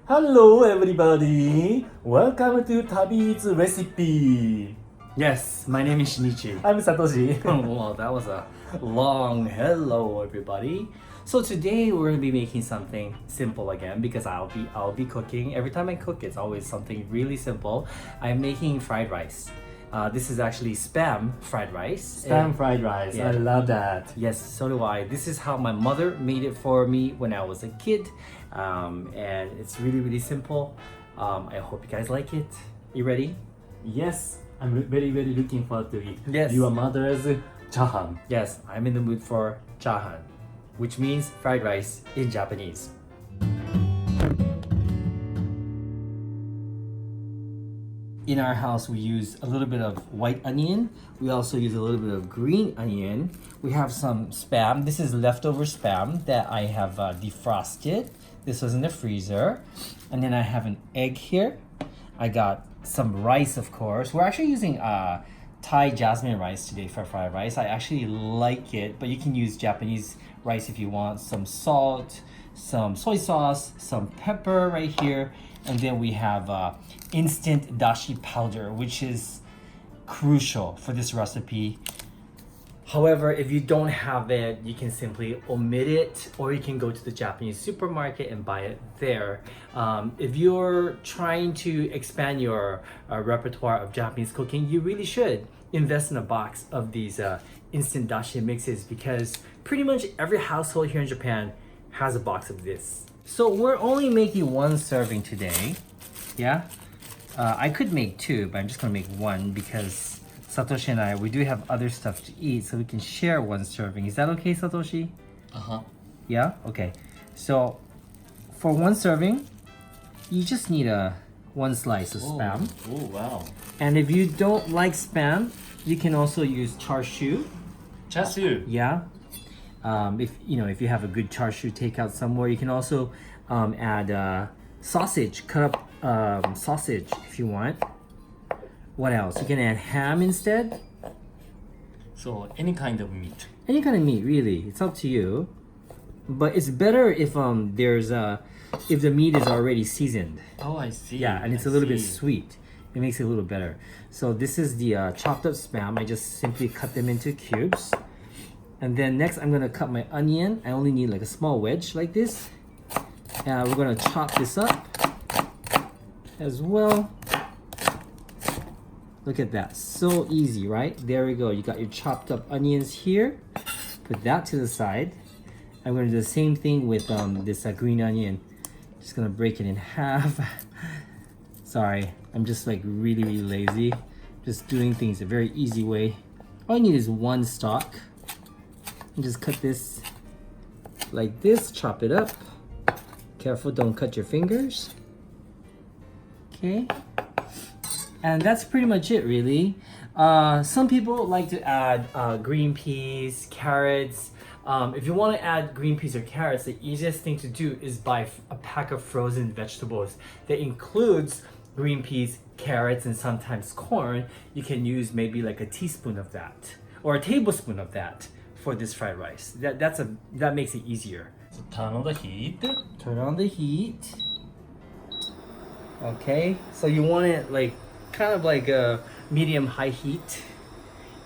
Hello everybody! Welcome to TabiEats recipe! Yes, my name is Shinichi. I'm Satoshi. Well, that was a long hello, everybody. So today we're gonna be making something simple again because I'll be cooking. Every time I cook, it's always something really simple. I'm making fried rice. This is actually spam fried rice. Spam fried rice, Yeah. I love that. Yes, so do I. This is how my mother made it for me when I was a kid, and it's really simple. I hope you guys like it. You ready? Yes, I'm very looking forward to it. Yes. Your mother's chahan. Yes, I'm in the mood for chahan, which means fried rice in Japanese. In our house, we use a little bit of white onion. We also use a little bit of green onion. We have some spam. This is leftover spam that I have defrosted. This was in the freezer. And then I have an egg here. I got some rice, of course. We're actually using Thai jasmine rice today for fried rice. I actually like it, but you can use Japanese rice if you want. Some salt, some soy sauce, some pepper right here. And then we have instant dashi powder, which is crucial for this recipe. However, if you don't have it, you can simply omit it, or you can go to the Japanese supermarket and buy it there. If you're trying to expand your repertoire of Japanese cooking, you really should invest in a box of these instant dashi mixes, because pretty much every household here in Japan has a box of this. So we're only making one serving today, yeah? I could make two, but I'm just gonna make one because Satoshi and I, we do have other stuff to eat, so we can share one serving. Is that okay, Satoshi? Uh-huh. Yeah? Okay. So for one serving, you just need one slice of spam. Oh, wow. And if you don't like spam, you can also use char siu. Char siu. Yeah. If you have a good char siu takeout somewhere, you can also add sausage, cut up sausage if you want. What else? You can add ham instead. So, any kind of meat. Any kind of meat, really. It's up to you. But it's better if if the meat is already seasoned. Oh, I see. Yeah, and it's a little bit sweet. It makes it a little better. So this is the chopped up spam. I just simply cut them into cubes. And then next I'm gonna cut my onion. I only need like a small wedge like this. And we're gonna chop this up as well. Look at that, so easy, right? There we go, you got your chopped up onions here. Put that to the side. I'm gonna do the same thing with this green onion. Just gonna break it in half. Sorry, I'm just like really lazy. Just doing things a very easy way. All you need is one stalk. And just cut this like this, chop it up. Careful, don't cut your fingers. Okay. And that's pretty much it, really. Some people like to add green peas, carrots. If you want to add green peas or carrots, the easiest thing to do is buy a pack of frozen vegetables that includes green peas, carrots, and sometimes corn. You can use maybe like a teaspoon of that or a tablespoon of that for this fried rice. That makes it easier. So, turn on the heat. Turn on the heat. Okay, so you want it like kind of like a medium high heat.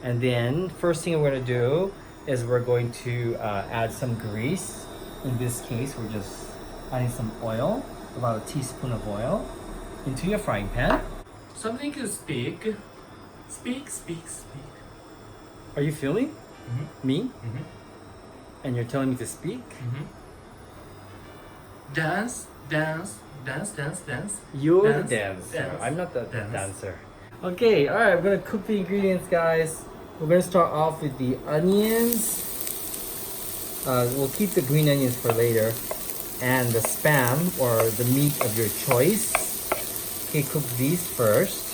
And then first thing we're gonna do is we're going to add some grease. In this case, we're just adding some oil, about a teaspoon of oil, into your frying pan. Something to speak. Speak. Are you filming me? Mm-hmm. And you're telling me to speak? Dance. You're Dance, the dancer. dance, I'm not the dance. dancer. Okay, alright, we're gonna cook the ingredients, guys. We're gonna start off with the onions. We'll keep the green onions for later. And the spam, or the meat of your choice. Okay, cook these first.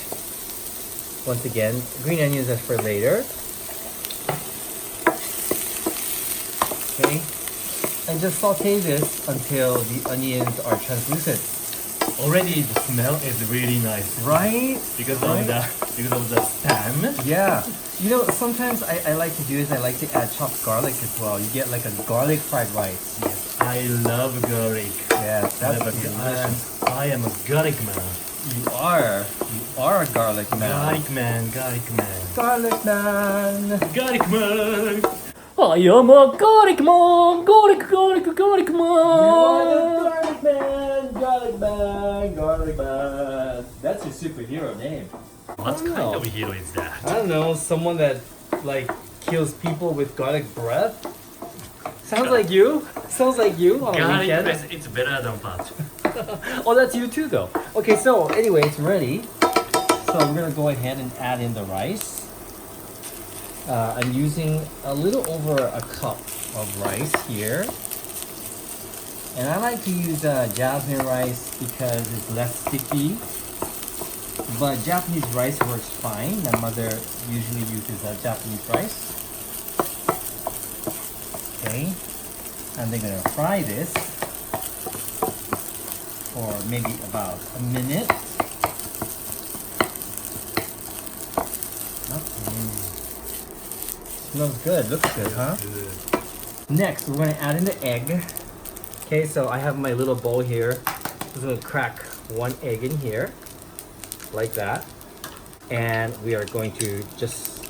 Once again, green onions are for later. Okay. And just saute this until the onions are translucent. Already the smell is really nice. Right? Because of the spam. Yeah. You know, sometimes I like to do is I like to add chopped garlic as well. You get like a garlic fried rice. Yes, I love garlic. Yeah, that's I love delicious. I am a garlic man. You are a garlic man. Garlic man, garlic man. Garlic man. Garlic man. I am a garlic man. Garlic You man. are the garlic man, garlic man, garlic man. That's your superhero name. What kind of hero is that? I don't know, someone that like kills people with garlic breath. Sounds like you. Sounds like you on a Garlic weekend. bread, it's better than punch. Oh, that's you too, though. Okay, so anyway, it's ready. So we're gonna go ahead and add in the rice. I'm using a little over a cup of rice here. And I like to use jasmine rice because it's less sticky. But Japanese rice works fine. My mother usually uses Japanese rice. Okay. And they're gonna fry this for maybe about a minute. Smells good, looks good, huh? Good. Next, we're gonna add in the egg. Okay, so I have my little bowl here. I'm just gonna crack one egg in here, like that. And we are going to just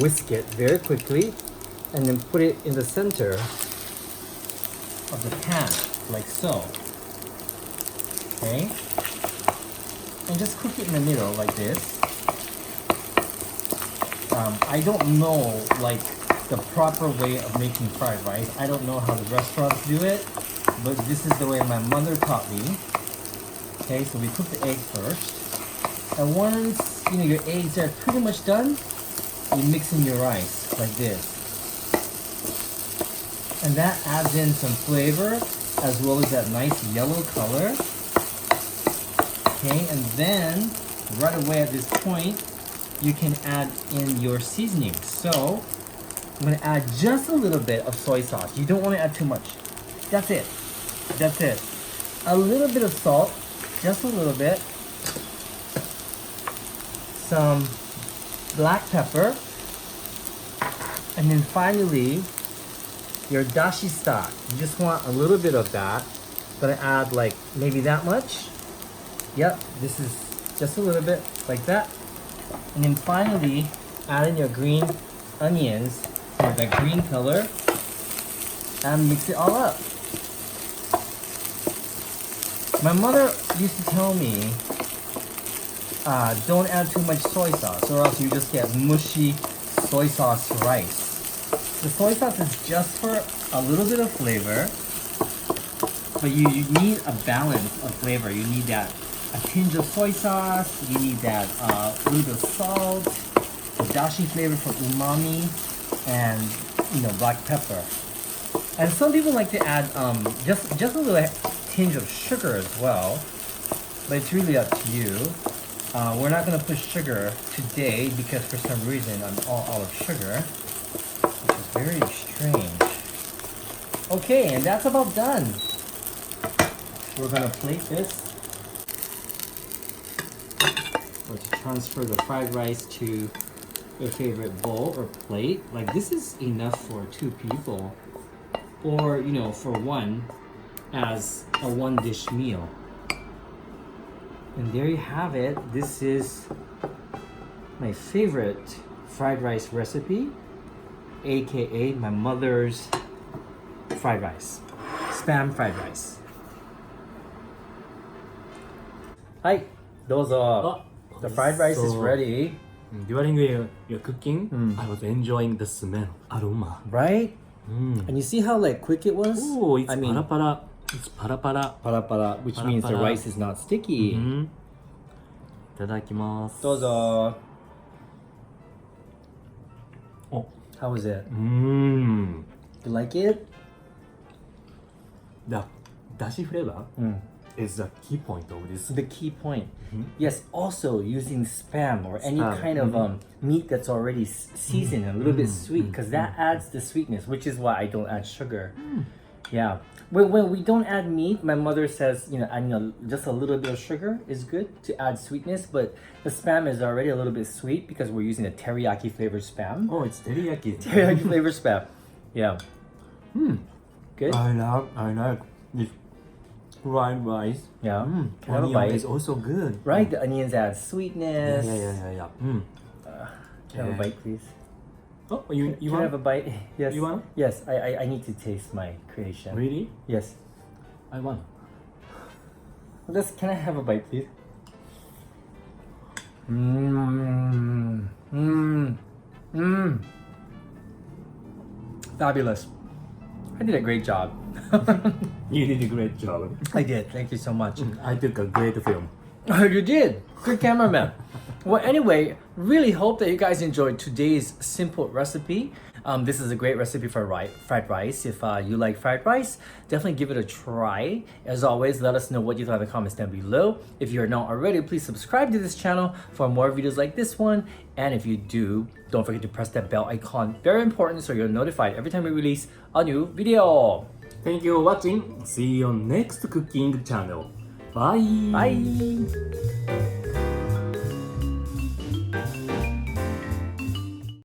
whisk it very quickly and then put it in the center of the pan, like so. Okay? And just cook it in the middle, like this. I don't know, like, the proper way of making fried rice. I don't know how the restaurants do it, but this is the way my mother taught me. Okay, so we cook the egg first. And once, your eggs are pretty much done, you mix in your rice, like this. And that adds in some flavor, as well as that nice yellow color. Okay, and then, right away at this point, you can add in your seasoning. So, I'm gonna add just a little bit of soy sauce. You don't wanna add too much. That's it. That's it. A little bit of salt, just a little bit. Some black pepper. And then finally, your dashi stock. You just want a little bit of that. Gonna add like maybe that much. Yep, this is just a little bit like that. And then finally, add in your green onions for that green color and mix it all up. My mother used to tell me, don't add too much soy sauce or else you just get mushy soy sauce rice. The soy sauce is just for a little bit of flavor, but you need a balance of flavor. You need that a tinge of soy sauce, you need that little bit of salt, the dashi flavor for umami, and black pepper. And some people like to add just a little tinge of sugar as well, but it's really up to you. We're not gonna put sugar today because for some reason I'm all out of sugar, which is very strange. Okay, and that's about done. We're gonna plate this. Or to transfer the fried rice to your favorite bowl or plate. Like this is enough for 2 people, or for one, as a 1-dish meal. And there you have it. This is my favorite fried rice recipe, aka my mother's fried rice, spam fried rice. Hi, どうぞ. The fried rice is ready. During your cooking, I was enjoying the smell, aroma. Right? And you see how quick it was? Oh, it's para. It's para. Para, which means the rice is not sticky. いただきます。どうぞ. Oh. How was it? You You like it? The dashi flavor is the key point of this. The key point. Yes, also using spam or any kind of meat that's already seasoned and a little bit sweet, because that adds the sweetness, which is why I don't add sugar. Yeah. When we don't add meat, my mother says, adding just a little bit of sugar is good to add sweetness, but the spam is already a little bit sweet because we're using a teriyaki flavored spam. Oh, it's teriyaki. Teriyaki flavored spam. Yeah. Good? I like this. fried rice. Yeah. Can I have a Onion bite? is also good. Right, the onions add Yeah, sweetness. yeah. Can I have a bite, please? Oh, you Can I want? have a bite? Yes. You want? Yes, I need to taste my creation. Really? Yes. I want. Can I have a bite, please? Mmm. Mmm. Mmm. Fabulous. I did a great job. You did a great job. I did. Thank you so much. I took a great film. Oh, you did. Good cameraman. Well, anyway, really hope that you guys enjoyed today's simple recipe. This is a great recipe for fried rice. If you like fried rice, definitely give it a try. As always, let us know what you thought in the comments down below. If you're not already, please subscribe to this channel for more videos like this one. And if you do, don't forget to press that bell icon. Very important, so you're notified every time we release a new video. Thank you for watching. See you on next cooking channel. Bye. Bye.